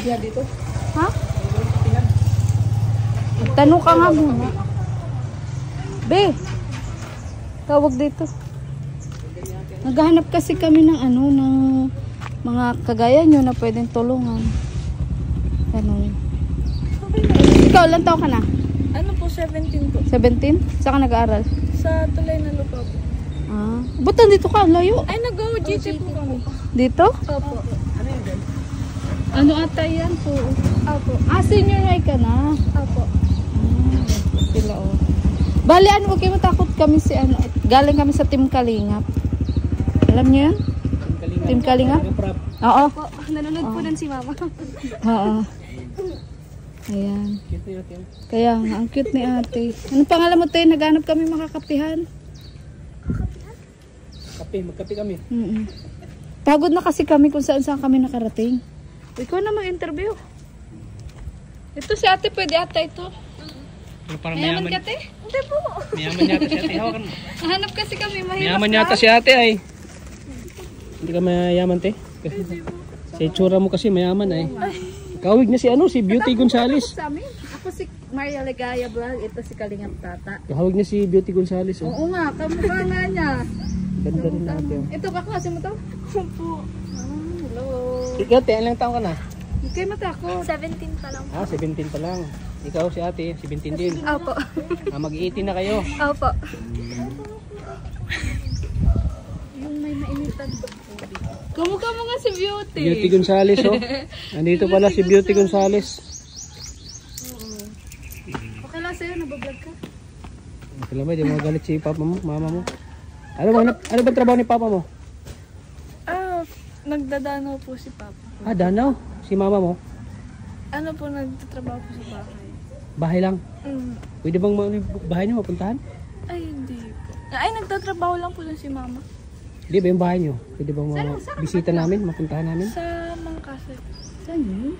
kapihan dito? Ha? Tanong ka nga muna. Be, tawag dito. Naghahanap kasi kami ng ano, ng mga kagaya nyo na pwedeng tulungan. Ganun. Ikaw, ilang taon ka na? Ano po, 17 po. 17? Saan ka nag-aaral? Sa Tulay na Lupa po. Ah, ba't nandito ka? Layo. Ay, nag-OJT po kami. Dito? Opo. Ano ata yan po? Opo. Ah, senior high ka na. Opo. Sila oh. Bali, ano, huwag kayo matakot kami si ano. Galing kami sa Team Kalingap. Alam niyo yan? Team Kalingap? Oo. Opo, nanonood po nun si Mama. Oo. Ayan. Kaya nga, ang cute ni ate. Anong pangalan mo tayo? Naghanap kami makakapihan. Kape, magkape kami. Pagod na kasi kami kung saan kami nakarating. Ikaw na mag-interview. Ito si ate, pwede ata ito. Parang Mayaman ka, te? Hindi po. Mayaman yata si ate. Hawakan mo. Nahanap kasi kami, mahirap Mayaman lang. yata si ate ay. Hindi ka mayaman, te? Sa itsura mo kasi mayaman ay. Kawig na si ano, si Beauty Gonzales. Sa amin. Ako si Maria Legaya Vlog, ito si Kalingap Tata. Kawig na si Beauty Gonzales. Oh. Oo nga, kamukha nga niya. Ganda rin ate. Oh. Ito, kaklase mo to? Opo. Hello. Ikaw, te, ilang taon ka na? Huwag kayo matakot. 17 pa lang. Ah, 17 pa lang. Ikaw si ate, 17 din. Opo. Ah, mag-18 na kayo. Opo. Yung may mainitan. Kamukha mo nga si Beauty. Beauty Gonzales, oh. Nandito pala si Beauty Gonzales. Oo. Okay lang sa'yo, nabablog ka. Okay lang ba, di mo magalit si papa mo, mama mo? Ano ba trabaho ni papa mo? Ah, nagdadanaw po si Papa. Ah, danaw. Si mama mo? Ano po, nagtatrabaho po sa bahay. Bahay lang. Pwede bang bahay niyo mapuntahan? Ay, hindi po. Ay, nagtatrabaho lang po lang si Mama. Hindi ba yung bahay niyo? Pwede bang bisita namin, mapuntahan namin? Sa mga kaset. Saan yun?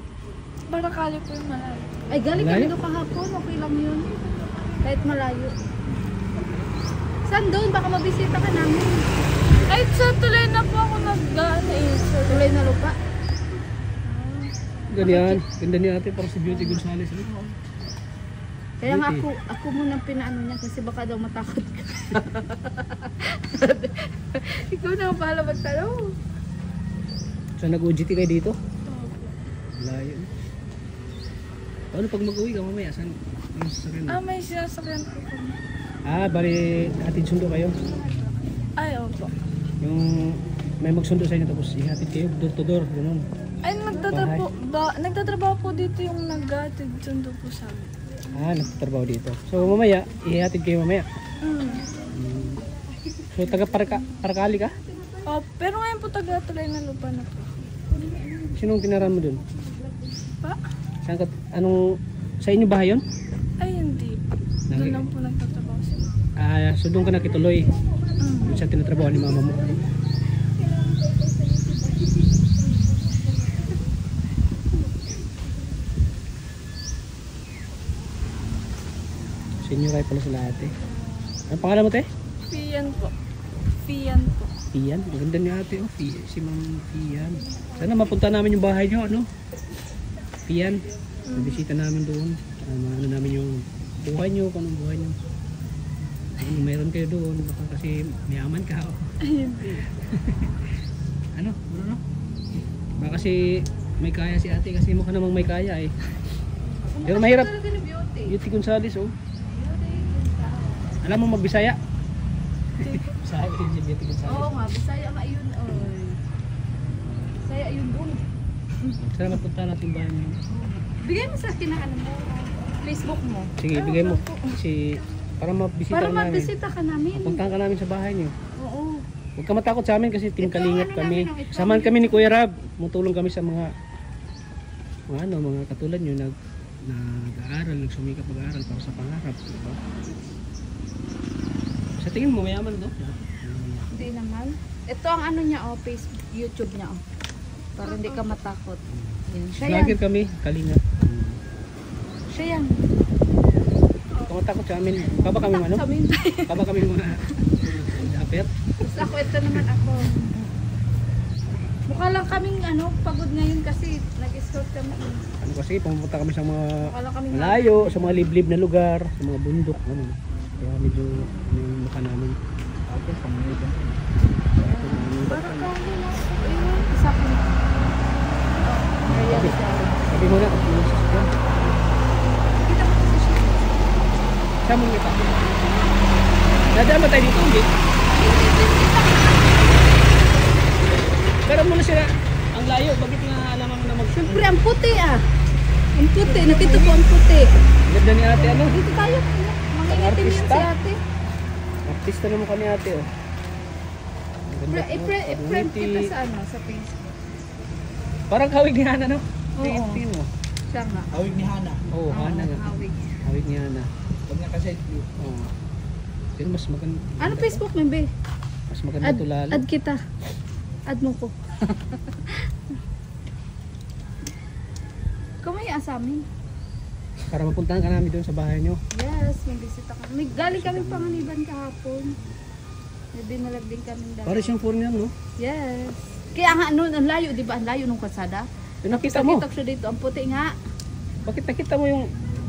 Barakali po yung malayo. Ay, galing Malayo? kami doon kahapon. Okay lang yun. Kahit malayo. Saan doon? Baka mabisita ka namin. Ay, sa Tulay na po ako nag-gaano eh. Tuloy na lupa. Ganyan. Ganda ni ate para si Beauty Gonzales. Kaya nga ako muna pinaano niya kasi baka daw matakot ka. Ikaw na ang bahala magtanong. So nag-OJT kayo dito? Layo. Paano pag mag-uwi ka mamaya? Saan? Ano sasakyan mo? Ah, may sinasakyan po kami. Ah, bali hatid sundo kayo. Ay, opo. Yung may magsundo sa inyo tapos ihatid kayo door to door. Ganun. Ay, nagtatrabaho po dito yung nag-atid sundo po sa amin. Ah, nagtatrabaho dito. So mamaya, ihatid kayo mamaya. So taga Parakali ka? Oh, pero ngayon po taga-Tulay na Lupa na po. Sinong tinaran mo dun? Pa? Saan ka, anong, sa inyo bahay yun? Ay, hindi. Doon lang po nagtatrabaho sila. Ah, so doon ka nakituloy. Doon sa tinatrabaho ni mama mo. Senior kayo pala sila ate. Anong pangalan mo te? Fian po. Fian po. Fian? Ang ganda ni ate. Oh, si Mang Fian. Sana mapunta namin yung bahay nyo. Ano? Fian. Bisita namin doon. Ano namin yung buhay nyo. Kung anong buhay nyo. Ano, meron kayo doon. Baka kasi mayaman ka. Oh. Ano? Ano? Baka kasi may kaya si ate. Kasi mukha namang may kaya eh. Pero mahirap. Beauty Gonzales oh. Alam mo magbisaya? Bisaya din si Beauty Gonzales. Oo nga, Bisaya nga yun. Bisaya yun doon. Sana mapunta natin bahay mo. Bigay mo sa akin ang ano mo, Facebook mo. Sige, bigay mo. Kasi para mabisita Para ka namin. mabisita ka namin. Puntahan ka namin sa bahay niyo. Oo. Huwag ka matakot sa amin kasi Team Ito, Kalingap ano kami. namin, ito. Samahan kami ni Kuya Rab. Tumutulong kami sa mga katulad nyo nag-aaral, nagsumikap mag-aaral para sa pangarap. Diba? Sa tingin mo, mayaman no? Hindi naman. Ito ang ano niya, Facebook, YouTube niya. Para hindi ka matakot. Yan. Siya yan. Vlogger kami, Kalingap. Siya yan. Kung matakot sa amin, kaba kami ano? Sa amin. Kaba kami mga dapet. Tapos ako, ito naman ako. Mukha lang kaming pagod ngayon kasi nag-scout kami. Ano kasi, pumunta kami sa mga Mukha lang kaming malayo, sa mga liblib na lugar, sa mga bundok. Ano. Kaya medyo yung mukha namin. Okay, pamilya dyan. Parang kami na. Ayun, isa ko na. Kaya siya. Sabi mo na, kasi yung sasakyan. Kita mo kasi siya. Saan mo kita? Nadaan ba tayo dito? Hindi. Pero muna sila, ang layo, bakit nga alam mo na Siyempre, ang puti Ang puti, nakita ko ang puti. Ganda ni ate, ano? Dito tayo. Mangingitim yan si ate. Artista na mukha ni ate, oh. Ang ganda, I-friend kita sa Facebook. Parang kawig ni Hana, no? Oo. Tingin mo. Siya nga. Hawig ni Hana. Oo, Hana nga. Hawig. Kawig ni Hana. Huwag na kasi view. Oo. Pero mas maganda. Ano Facebook mo, be? Mas maganda ito lalo. Add kita. Add mo ko. Kumaya sa amin. Para mapuntahan ka namin doon sa bahay nyo. Yes, may bisita kami. May galing kami Panganiban kahapon. May binalag din kami dalawa. Para siyang foreigner, no? Yes. Kaya nga noon, ang layo, di ba? Ang layo nung kalsada. Yung nakita mo. Nakita ko siya dito, ang puti nga. Bakit nakita mo yung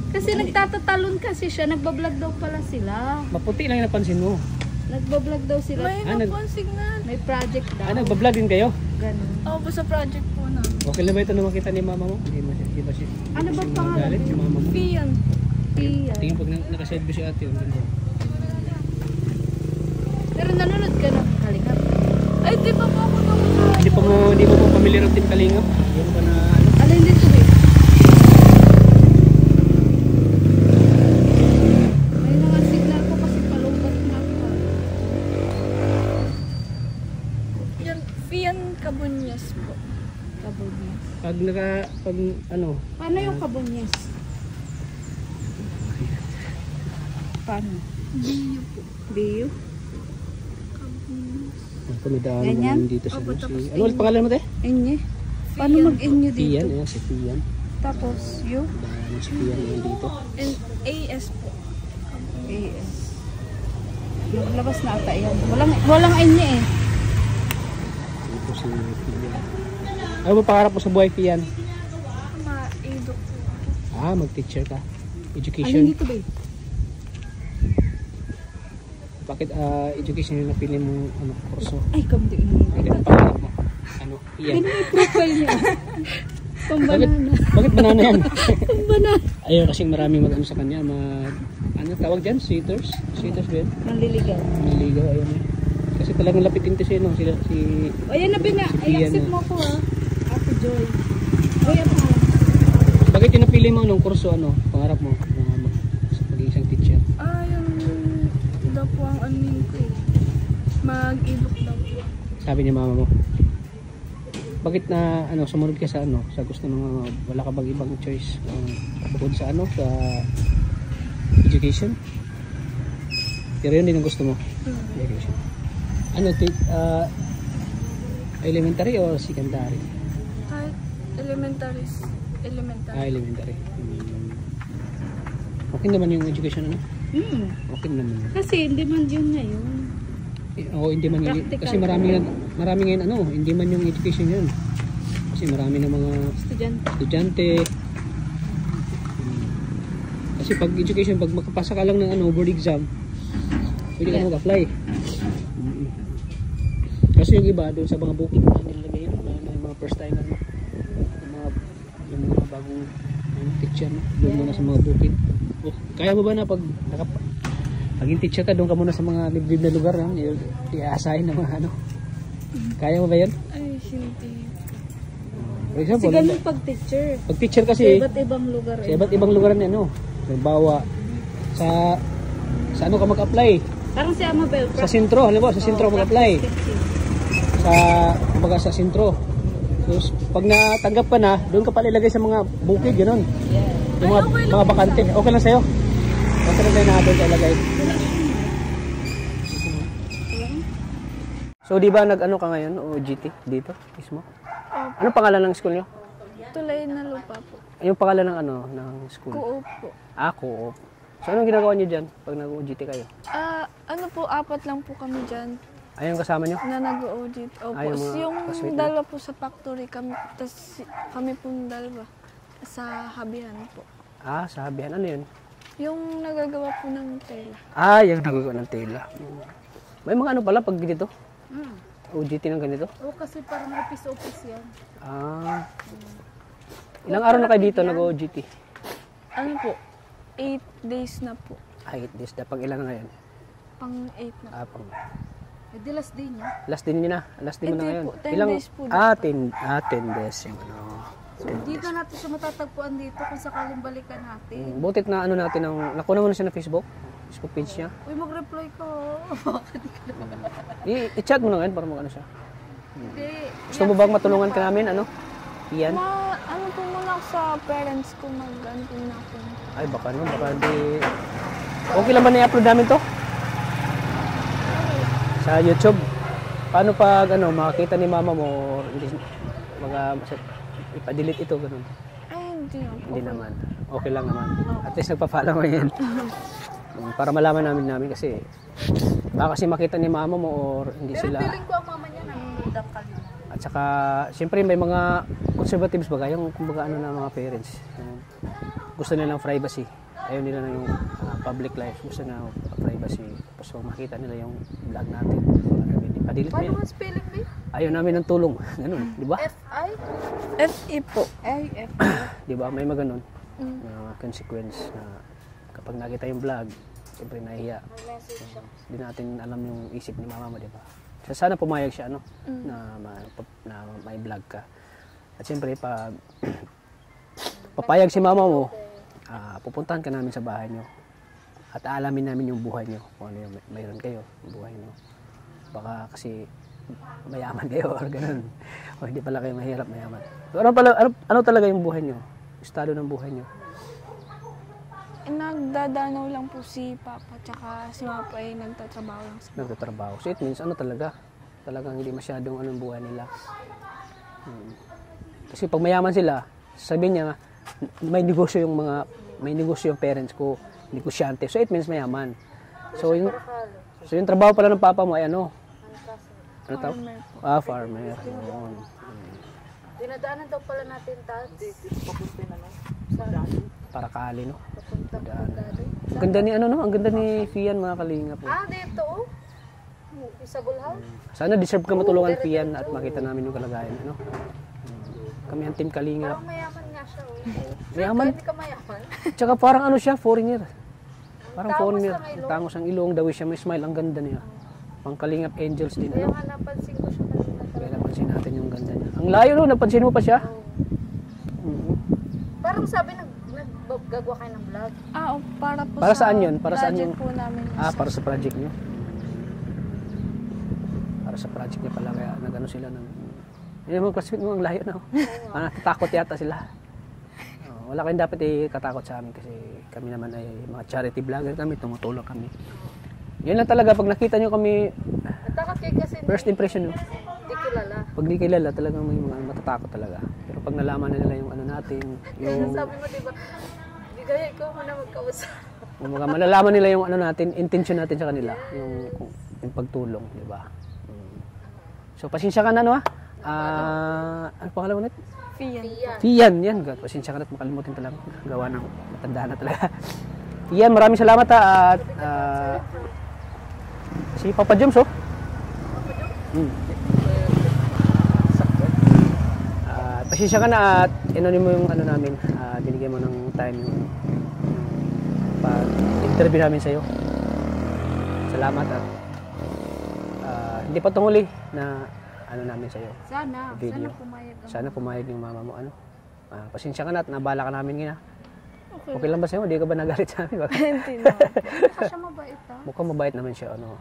Kasi nagtatatalon kasi siya, nagbablog daw pala sila. maputi lang yung napansin mo? Nagbablog daw sila. May nag- po signal. May project daw. Ah, nagbablog din kayo? Ganun. Ako po sa project po na. Okay na ba ito na makita ni mama mo? Hindi ba siya? Ano ba pangalan? Galit si mama mo? Fian. Pia. Tingin pag nakaselfie si ate. Ganda. Pero nanonood ka ng Kalingap. Ay, di pa po ako naman. Hindi mo pa familiar ng Team Kalingap? Hindi mo pa na ano? Alin dito eh? May mga signal ko kasi palungkat na ako. Yan, Fian Cabunyas po. Kabunyas. Pag ano? Paano yung kabunyas? Paano? Biyo po. Biyo? Pumidaan Ganyan? naman dito sa Opo, si... tapos Ano ulit pangalan mo te? Enye? Paano mag-enye dito? Pian, ayan si Pian. Tapos, you? Dahil si Pian ayan dito. And AS po. AS. Naglabas na ata yan. Walang enye eh. Dito si Pian. Ano ba pangarap mo sa buhay, Pian? Ma-edok po. Ah, mag-teacher ka. Alin Education. dito ba eh? Bakit education yung napili mo kurso? Ay, kamdi Bakit ang pangarap mo? Ano? Pian. Ganun yung profile niya. Pambanana. Bakit banana yan? Pambanana. Ayun, kasi maraming mag-ano sa kanya. Ano tawag dyan? Sweeters? Sweeters ba yan? Nanliligaw. Naligaw, ayun eh. Kasi talagang lapitin kasi no, sila si... O yan na bina. Si Ay, Pian accept na. mo ko ha. Ate Joy. O yan pa. Bakit yung napili mo nung kurso ano? Pangarap mo na sa pagiging isang teacher? Ah, yung daw po ang aning ko eh. Mag-edok daw po. Sabi ni mama mo. Bakit na sumunod ka sa sa gusto ng wala ka bang ibang choice bukod sa sa education? Pero yun din ang gusto mo. Education. Elementary or secondary? Kahit elementary. Elementary. Okay naman yung education Okay naman. Kasi hindi man yun ngayon. Oo, hindi man yun. Practical. Kasi marami ngayon hindi man yung education yun. Kasi marami ng mga estudyante. Kasi pag education, pag makapasa ka lang ng board exam, pwede ka mag-apply. Kasi yung iba doon sa mga booking na nilagay yun, yung mga first time yung mga bagong teacher, doon muna sa mga booking. Kaya mo ba na pag maging teacher ka, doon ka muna sa mga liblib na lugar, i-assign ng mga Kaya mo ba yan? Ay, hindi. For Kasi example, ganun pag teacher. pag teacher Sa kasi, iba't ibang lugar. sa iba't ibang lugar na halimbawa, sa ano ka mag-apply? Parang si Amabel. Sa sentro, halimbawa sa sentro mag-apply. Sa sentro. So, pag natanggap ka na, doon ka pala ilagay sa mga bukid, gano'n. Yung mga, Ay, okay lang mga bakante. Okay lang sa'yo? Okay lang sa'yo na doon ka ilagay. So, di ba nag-ano ka ngayon? O GT dito mismo? Ano pangalan ng school nyo? Tulay na lupa po. Yung pangalan ng ng school? Co-op po. Co-op. So, anong ginagawa nyo dyan pag nag-GT kayo? Ano po, 4 lang po kami dyan. Ayun kasama nyo? na nag-audit. Opo. Ay, yung mga Yung classmate mo? dalawa po sa factory kami, tas kami po dalawa sa habihan po. Ah, sabihan. Ano yun? Yung nagagawa po ng tela. Ah, yung nagagawa ng tela. May mga ano pala pag ganito? Mm. OJT ng ganito? O kasi parang office yan. Ah. Ilang araw na kayo dito nag-OJT? Ano po? 8 days na po. Ah, 8 days. Pang ilan na ngayon? Pang 8 na. Ah, pang... Eh, di last day niya. Last din nyo na. Last din mo na Hindi ngayon. po, 10 days po Ah, 10 days. Yung ano. So, dito natin siya matatagpuan dito kung sakaling balikan natin. Butit na ano natin ng... Nakuha mo na siya na Facebook? Facebook page niya. Uy, mag-reply ka. I-chat mo na ngayon para mag-ano siya. Hindi. Gusto mo bang matulungan ka namin? Ano? Iyan? Ano po muna ako sa parents ko mag-ano po na ako. Ay, baka no. Baka di... Okay lang ba na-upload namin to? Sa YouTube. Paano pag ano, makakita ni mama mo or hindi ipa-delete ito ganun? Ay, hindi naman po. Hindi naman. Okay lang naman. At least nagpa-follow mo yan. Para malaman namin kasi baka kasi makita ni mama mo or hindi Pero sila. feeling ko ang mama niya nanonood ang kalina. At saka siyempre may mga conservatives baga yung kumbaga ano na mga parents. Yung gusto nilang privacy. Ayaw nila na yung public life. Gusto na privacy. So makita nila yung vlog natin. Padilit mo Paano yan. ang spelling ba? Ayaw namin ng tulong. Ganun, di ba? F-I? FE po. Ay, F. Di ba? May mga ganun. Mm. Na consequence na kapag nakita yung vlog, siyempre nahiya. Mag-message siya. Hindi natin alam yung isip ni mama mo, di ba? So, sana pumayag siya, ano, na may vlog ka. At siyempre, papayag si mama mo, pupuntahan ka namin sa bahay nyo. At aalamin namin yung buhay nyo. Kung ano yung mayroon kayo, yung buhay nyo. Baka kasi mayaman kayo or ganun. O hindi pala kayo mahirap, mayaman. So, ano talaga yung buhay nyo? Estado ng buhay nyo? Nagdadanaw lang po si Papa, tsaka si Papa ay nagtatrabaho lang sa Nagtatrabaho. So it means ano talaga? Talagang hindi masyadong anong buhay nila. Kasi pag mayaman sila, sabi niya, may negosyo yung parents ko, negosyante. So it means mayaman. So yung trabaho pala ng papa mo ay ano? Ano tawag? farmer po. Ah, farmer. Yun. Dinadaanan daw pala natin, Tats. Para kali, no? Papunta po gado. Ang ganda ni ano, no? Ang ganda ni Fian, mga kalingap. Ah, dito oh. Sa Gulhaw? Sana deserve ka matulungan, Fian, at makita namin yung kalagayan, ano? Kami ang team kalingap. Parang mayaman nga siya oh. Mayaman? Hindi ka mayaman. Tsaka parang ano siya, foreigner. Parang Tangos foreigner. ang ilong. Tangos ang ilong, daw siya, may smile, ang ganda niya. Pang kalingap angels din, Kaya ano? nga napansin ko siya kanina. Kaya napansin natin yung ganda niya. Ang layo, no? Napansin mo pa siya? Oo. Parang sabi naggagawa kayo ng vlog. Para po Para saan yun? Para saan project yung- po namin. Para sa project niyo? Para sa project niya pala, kaya nag-ano sila ng... Yun mga classmate mo, ang layo na. Natatakot yata sila. Wala kayong dapat katakot sa amin kasi kami naman ay mga charity vlogger kami, tumutulong kami. Yun lang talaga, pag nakita nyo kami, Natakot kayo kasi first impression nyo, hindi kilala. pag di kilala, talagang may mga matatakot talaga. Pero pag nalaman na nila yung ano natin, Kaya yung... sabi mo, di ba, bigay ko muna magkausap. Yung mga malalaman nila yung ano natin, intention natin sa kanila, yung pagtulong, di ba? So, pasensya ka na, no? Ano pangalawa ulit? Fian. Fian, yan. God, pasensya ka na at makalimutin talaga. Gawa ng matanda na talaga. Fian, maraming salamat at si Papa Joms, oh. Pasensya ka na at inanin mo yung ano namin, binigyan mo ng time yung pag-interview namin sa'yo. Salamat at hindi pa tunguli na ano namin sa'yo. Sana Video. pumayag ang Sana pumayag yung mama mo. Ano? Pasensya ka na at nabala ka namin ngayon. Okay lang ba sa'yo? Hindi ka ba nagalit sa amin? Hindi na. siya mabait ah. Mukhang mabait naman siya. Ano?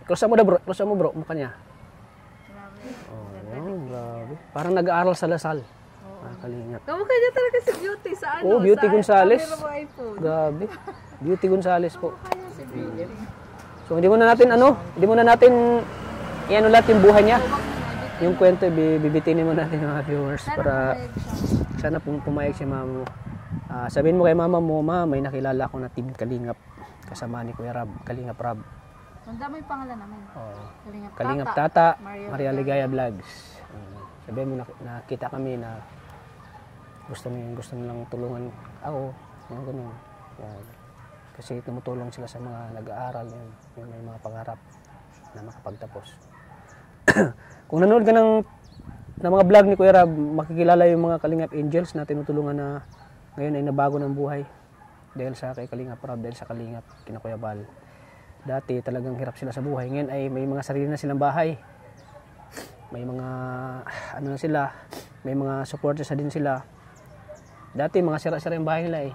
Close mo na bro. Close mo bro. Mukha niya. Grabe. Parang nag-aaral sa Lasal. Kalingap. Kamukha niya talaga si Beauty sa ano? Oh, Beauty sa Gonzales. camera mo iPhone. Grabe. Beauty Gonzales po. Kaya si Beauty. So hindi mo na natin iano lahat yung buhay niya. Yung kwento, bibitinin mo natin yung mga viewers para sana pumayag si mama mo. Sabihin mo kay mama mo, ma, may nakilala ako na team Kalingap kasama ni Kuya Rab, Kalingap Rab. Tanda mo yung pangalan namin. Oo. Kalingap Kalingap Tata. Tata, Maria Maria Ligaya Vlogs. Sabihin mo, nakita kami na gusto nilang tulungan ako. Mga ganun. Yan. Kasi tumutulong sila sa mga nag-aaral, yung may mga pangarap na makapagtapos. Kung nanood ka ng mga vlog ni Kuya Rab, makikilala yung mga Kalingap Angels na tinutulungan na ngayon ay nabago ng buhay. Dahil sa kay Kalingap Rab, dahil sa Kalingap, kina Kuya Bal. Dati talagang hirap sila sa buhay. Ngayon ay may mga sarili na silang bahay. May mga ano na sila, may mga supporters na din sila. Dati mga sira-sira yung bahay nila eh.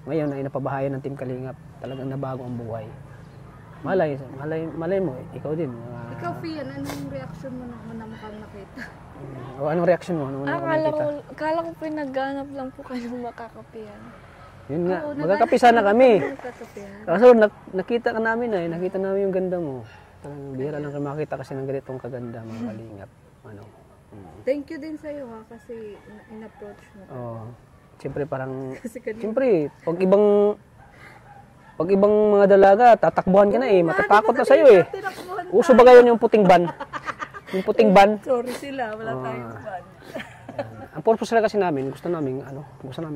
Ngayon ay napabahayan ng Team Kalingap. Talagang nabago ang buhay. Malay mo, ikaw din. Ikaw, Fian, anong reaction mo na mukhang nakita? O anong reaction mo? Anong nakita? Akala ko pinagganap lang po kayo makakapian. Yun nga, magkakapisa na kami. Makakapian. Kaso nakita ka namin eh, nakita namin yung ganda mo. Talagang bihira lang kayo makita kasi ng ganitong kaganda mga Kalingap. Ano? Thank you din sa'yo ha, kasi in-approach mo. Oh, siyempre parang, Kasi kanina. siyempre, pag ibang mga dalaga, tatakbuhan ka na eh, matatakot na sa'yo eh. Uso ba ngayon yung puting ban? Yung puting ban? Sorry sila, wala tayong ban. Ang purpose na kasi namin, gusto namin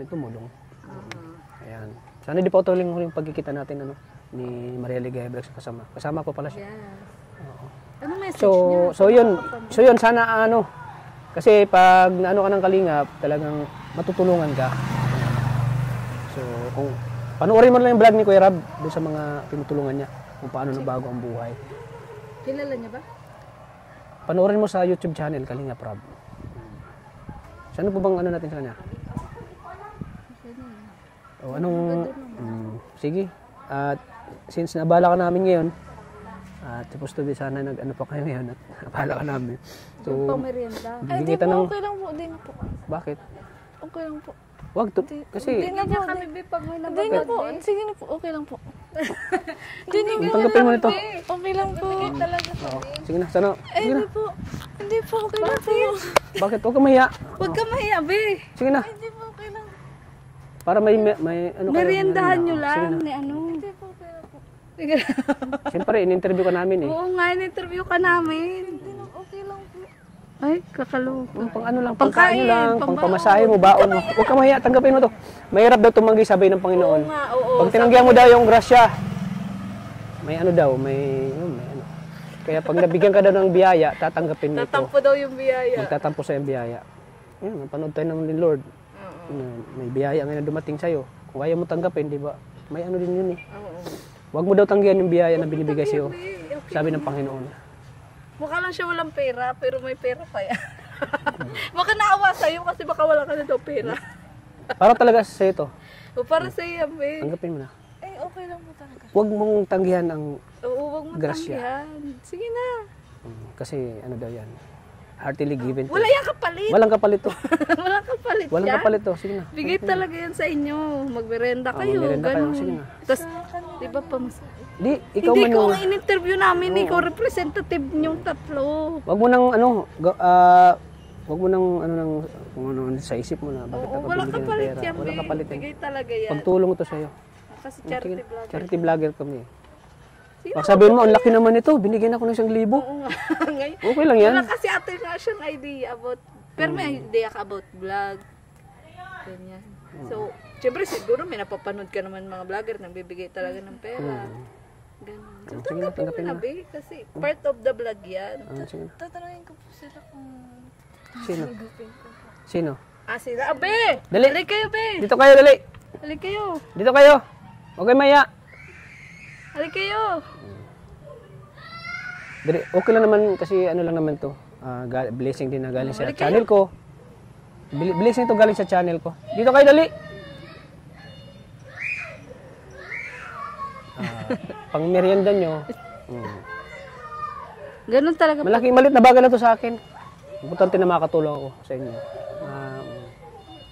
tumulong. Ayan. Sana di pa utuloy yung pagkikita natin ni Maria Ligaya Vlogs kasama. Kasama ko pala siya. Yes. Oo. Ano message niya? So yun, sana kasi pag naano ka ng Kalingap, talagang matutulungan ka. So kung panoorin mo lang yung vlog ni Kuya Rab doon sa mga tinutulungan niya kung paano nabago ang buhay. Kilala niya ba? Panoorin mo sa YouTube channel Kalingap Rab. Saan po bang natin sa kanya? O anong sige. At since nabala ka namin ngayon, at supposed to be sana nag-ano pa kayo ngayon at nabala ka namin. So, Pamerienda. bigyan kita ng... Okay lang po, di na po. Bakit? Okay lang po. Wag to. Kasi, Hindi na po. Kami ba pag may Hindi na po. Sige na po, okay lang po. Hindi na po. tanggapin mo nito. Okay lang po. Oo. Sige na, sana. Sige na. Hindi po. Hindi po, okay lang po. Bakit? Huwag ka mahiya. Huwag ka mahiya, be. Sige na. Hindi po, okay lang. Para may ano kayo. Meriendahan nyo Sige lang na. ni ano. Hindi po, okay lang po. Siyempre, in-interview ka namin eh. Oo nga, in-interview ka namin. Hindi na, okay lang po. Ay, kakaloko. Pang ano lang, Pangkain, pangkain lang, pambaon. pangpamasahe mo, baon mo. Huwag ka mahiya, tanggapin mo to. Mahirap daw tumanggi sabi ng Panginoon. Oo nga, oo. Pag tinanggihan mo daw yung grasya, may ano daw, may ano. Kaya pag nabigyan ka daw ng biyaya, tatanggapin mo ito. Tatampo daw yung biyaya. Magtatampo sa yung biyaya. Yan, napanood tayo ng Lord. May biyaya ngayon na dumating sa'yo. Kung ayaw mo tanggapin, di ba? May ano din yun eh. Oo. Huwag mo daw tanggihan yung biyaya na binibigay sa'yo. Sabi ng Panginoon. Mukha lang siya walang pera, pero may pera pa yan. Baka naawa sa'yo kasi baka wala ka na daw pera. Para talaga sa'yo ito. O para sa'yo, be. Tanggapin mo na. Eh, okay lang po talaga. Huwag mong tanggihan ang Oo, huwag mo Grasya. tanggihan. Sige na. kasi ano daw yan. Heartily given. Wala yan kapalit. Walang kapalit to. Walang kapalit Walang yan. kapalit to. Sige na. Bigay talaga yan sa inyo. Magmerenda kayo. magmerenda kayo. Ganun. Sige na. Tapos, di ba pa mas... Di, ikaw Hindi man ko yung... nga in-interview namin. Ikaw representative niyong tatlo. Wag mo nang wag mo nang nang kung ano sa isip mo na bakit Oo, ako walang bibigyan ng kapalit pera. yan, Walang be. kapalit yan. Bigay talaga yan. Pagtulong ito sa'yo. Kasi Sige charity na. vlog. Charity vlogger kami. Sige Pag sabihin mo, ang laki naman ito, binigyan ako ng 1,000. Oo nga. Ngayon, Okay lang yan. wala kasi ate nga siyang idea about, pero may idea ka about vlog. Ganyan. So, syempre siguro may napapanood ka naman mga vlogger nang bibigay talaga ng pera. Ganun. So, Sige na, tanggapin mo na, be. Kasi part of the vlog yan. Sige na. Tatanungin ko po sila kung... Sino? Tanggapin ko po. Sino? Ah, sila. Ah, be! Dali. Halik kayo, be! Dito kayo, dali. Halik kayo. Dito kayo. Okay, maya. Halik kayo. Dali. Okay lang naman kasi ano lang naman to. Blessing din na galing sa Balik channel ko. Blessing to galing sa channel ko. Dito kayo, dali. Pang merienda nyo. Ganun talaga. Malaking malit na bagay na to sa akin. Importante na makatulong ako sa inyo.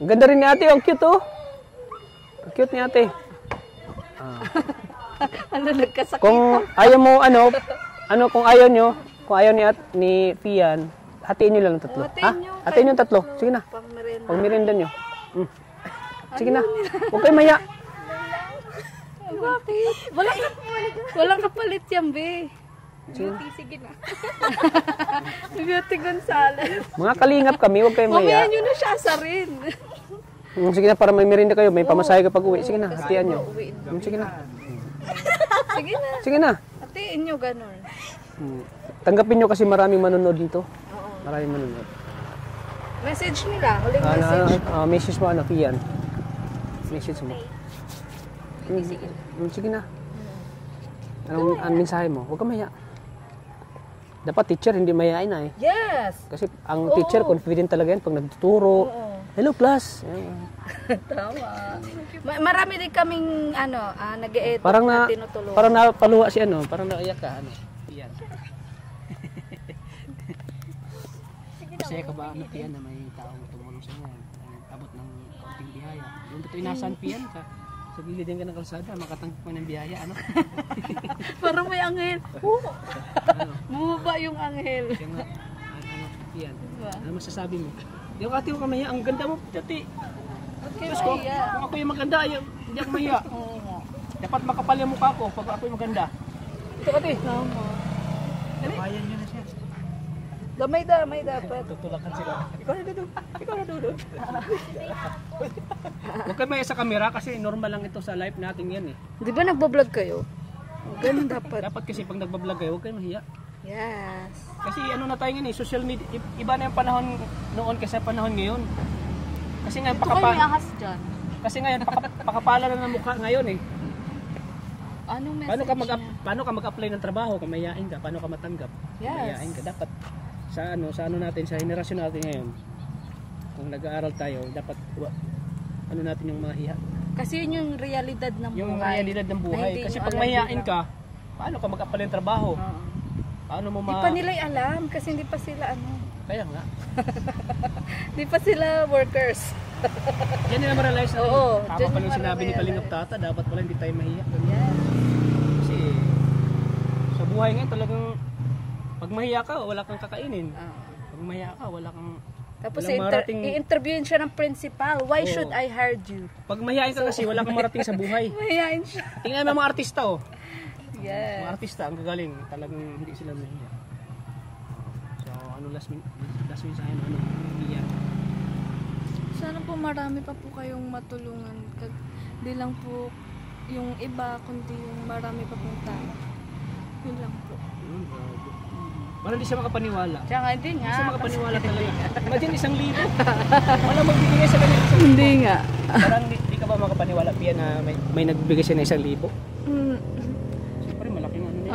Ang ganda rin ni ate. Ang cute oh. Ang cute ni ate. Ano, nagkasakit. Kung ayaw mo kung ayaw nyo, kung ayaw ni Fian, hatiin nyo lang ng tatlo. hatiin nyo. Hatiin yung tatlo. Sige na. Pang merenda. Pang merienda nyo. Sige na. Huwag kayo maya. Bakit? Walang kapalit yan, be. Beauty, sige na. Beauty Gonzales. Mga kalingap kami, huwag kayong Mamaya maya. nyo na siya asarin. Sige na, para may merinda kayo, may pamasahe ka pag uwi. Sige na, hatian nyo. Sige na. Sige na. Sige na. Hatiin nyo ganun. Tanggapin nyo kasi maraming manonood dito. Maraming manonood. Message nila. Huling message. Message mo, Fian. Message mo. Sige na. Anong mensahe mo? Huwag ka maya. Dapat teacher, hindi mayayain na eh. Yes. Kasi ang teacher, confident talaga yan pag nagtuturo. Hello class. Tama. Marami din kaming nag-e-edit Parang na na, tinutulungan. parang napaluha si parang naiyak ka. Yan. Masaya ka ba, Pian, na may taong tumulong sa inyo? Abot ng kaunting biyaya. Yung ito inasan, Pian, sa gilid din ka ng kalsada, makatanggap mo ng biyaya, Parang may anghel. Bumaba yung anghel. Kaya nga, Pian, ano masasabi mo? Yung ate mo kamaya, ang ganda mo, tati. Okay, Diyos ko, kung ako yung maganda, hindi ako mahiya. Dapat makapal yung mukha ko pag ako yung maganda. Ito ate. Tama. Bayan nyo na siya. Damay dapat. Tutulakan sila. Ikaw na dudod. Huwag kayo maya sa camera kasi normal lang ito sa live natin yan eh. Di ba nagbablog kayo? Ganun dapat. Dapat kasi pag nagbablog kayo, huwag kayo mahiya. Yes. Kasi ano na tayo ngayon eh, social media, iba na yung panahon noon kaysa panahon ngayon. Kasi ngayon ahas dyan. kasi ngayon pakapala na ng mukha ngayon eh. Anong message Paano ka mag-apply ng trabaho kung mayayain ka? Paano ka matanggap? Yes. Mayayain ka dapat sa ano natin, sa henerasyon natin ngayon. Kung nag-aaral tayo, dapat ano natin yung mga hiya. Kasi yun yung realidad ng buhay. Yung realidad ng buhay. Kasi pag mayayain ka, paano ka mag-apply ng trabaho? Paano mo Hindi pa nila alam kasi hindi pa sila Kaya nga. Hindi pa sila workers. Diyan nila ma-realize na Oo, tama diyan pala yung nila sinabi ni ma-realize. Kalingap Tata, dapat pala hindi tayo mahiya. Yes. Kasi sa buhay ngayon talagang pag mahiya ka, wala kang kakainin. Pag mahiya ka, wala kang Tapos walang marating. i-interviewin siya ng principal. Why should I hire you? Pag mahihain ka kasi, wala kang marating sa buhay. Mahihain siya. Tingnan mo mga artista oh. Yes. Mga artista, ang gagaling. Talagang hindi sila mahiya. So, last mensahe mo, hiya. Sana po marami pa po kayong matulungan. Hindi lang po yung iba, kundi yung marami pa pong tao. Yun lang po. Parang hindi siya makapaniwala. Siya nga, hindi nga. Hindi siya makapaniwala talaga. Imagine 1,000. Wala magbibigay sa kanila 1,000. Hindi nga. Parang di ka ba makapaniwala, Pia, na may nagbibigay siya ng 1,000? Siyempre, malaking ano niya.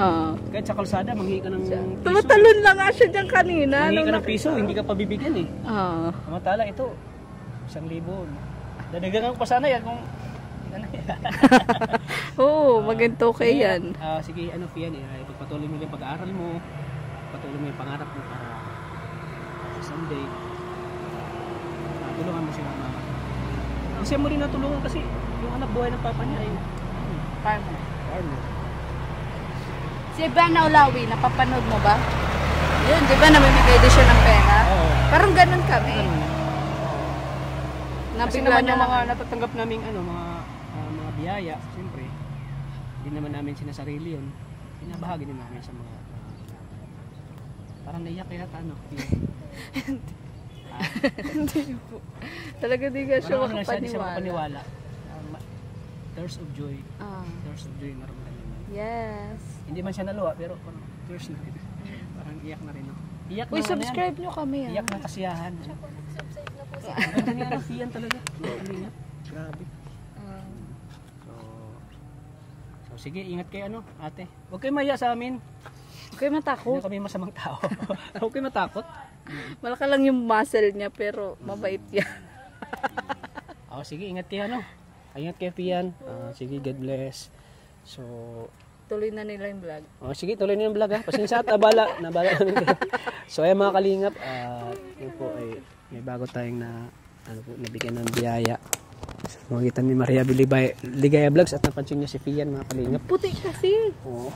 Kahit sa kalsada, manghingi ka ng piso. Tumatalon lang nga siya dyan kanina. Manghingi ka ng piso, hindi ka pabibigyan eh. Samantala, ito, 1,000. Dadagangan ko pa sana yan kung... Oo, maganto kay yan. Sige, Fian, pagpatuloy mo yung pag-aaral mo, patuloy mo yung pangarap mo para someday, tulungan mo si mama. Kasi mo rin natulungan kasi yung anak buhay ng papa niya ay farmer. Si Ivana Olawi, napapanood mo ba? Yun, di ba namimigay din siya ng pera? Oo. Parang ganun kami. Kasi naman yung mga natatanggap naming mga biyaya, siyempre, hindi naman namin sinasarili yun. Pinabahagi din namin sa mga parang naiyak kaya Hindi po. Talaga di ka siya makapaniwala. Tears of joy. Tears of joy naramdaman. Yes. Hindi man siya naluha, pero parang tears na rin. Parang iyak na rin. Iyak Uy, subscribe nyo kami. Iyak ng kasiyahan. Ang ganda niya ng Fian talaga. Grabe. So sige, ingat kayo ate. Huwag kayo mahiya sa amin. Huwag kayo matakot. Hindi kami masamang tao. Huwag kayo matakot. Malaka lang yung muscle niya pero mabait yan. Sige, ingat kayo Ingat kayo Fian. Sige, God bless. So, tuloy na nila yung vlog. Sige, tuloy na yung vlog Pasensya at nabala namin kayo. So, ayan mga kalingap, yun po ay may bago tayong nabigyan ng biyaya. Magitan ni Maria Ligaya Vlogs at napansin niya si Fian mga kalingap. Puti kasi. Oo.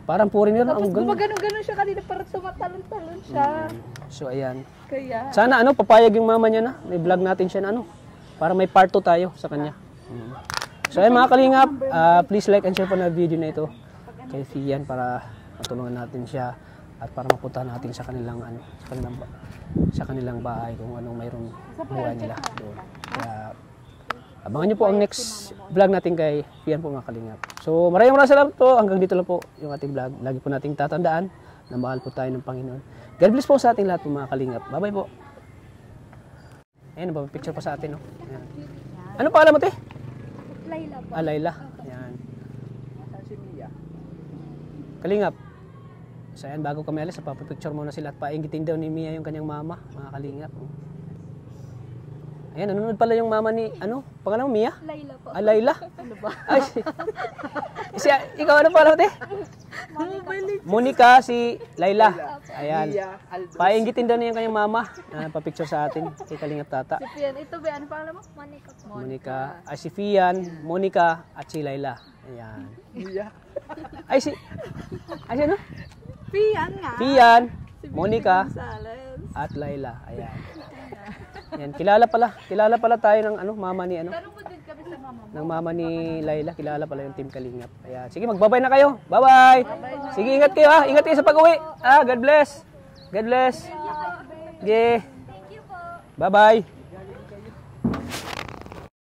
Parang puri niya tapos gumagano-gano siya kanina para tumatalon-talon siya. So, ayan. Kaya. Sana papayag yung mama niya na. May vlog natin siya na para may part 2 tayo sa kanya. So ayun mga kalingap, please like and share po na video na ito kay Fian para matulungan natin siya at para mapunta natin sa kanilang sa kanilang bahay kung anong mayroong buhay nila doon. Kaya abangan nyo po ang next vlog natin kay Fian po mga kalingap. So maraming salamat po. Hanggang dito lang po yung ating vlog. Lagi po nating tatandaan na mahal po tayo ng Panginoon. God bless po sa ating lahat po mga kalingap. Bye-bye po. Ayan, picture pa sa atin. No? Ayan. Ano pa alam mo, te? Layla po. Layla. Ayan. Kalingap. So ayan, bago kami alis, papapicture muna sila at painggitin daw ni Mia yung kanyang mama, mga kalingap. Ayan, nanonood pala yung mama ni, pangalan mo, Mia? Layla po. Layla? Ano ba? Ay, ikaw ano pala, te? Monica, si Layla. Ayan. Painggitin daw niya yung kanyang mama na papicture sa atin, kay Kalingap Tata. Si Fian, ito ba? Ano pangalan mo? Monica po. Monica, si Fian, Monica, at si Layla. Ayan. Ay, si ano? Fian nga. Fian, Monica, at Layla. Ayan. Yan, kilala pala tayo ng mama ni Tanong mo din kami sa mama mo. ng mama ni Layla, kilala pala yung Team Kalingap. Ayan, sige magbabay na kayo. Bye-bye. Sige, ingat kayo ha. Ingat kayo sa pag-uwi. God bless. God bless. Sige. Bye-bye.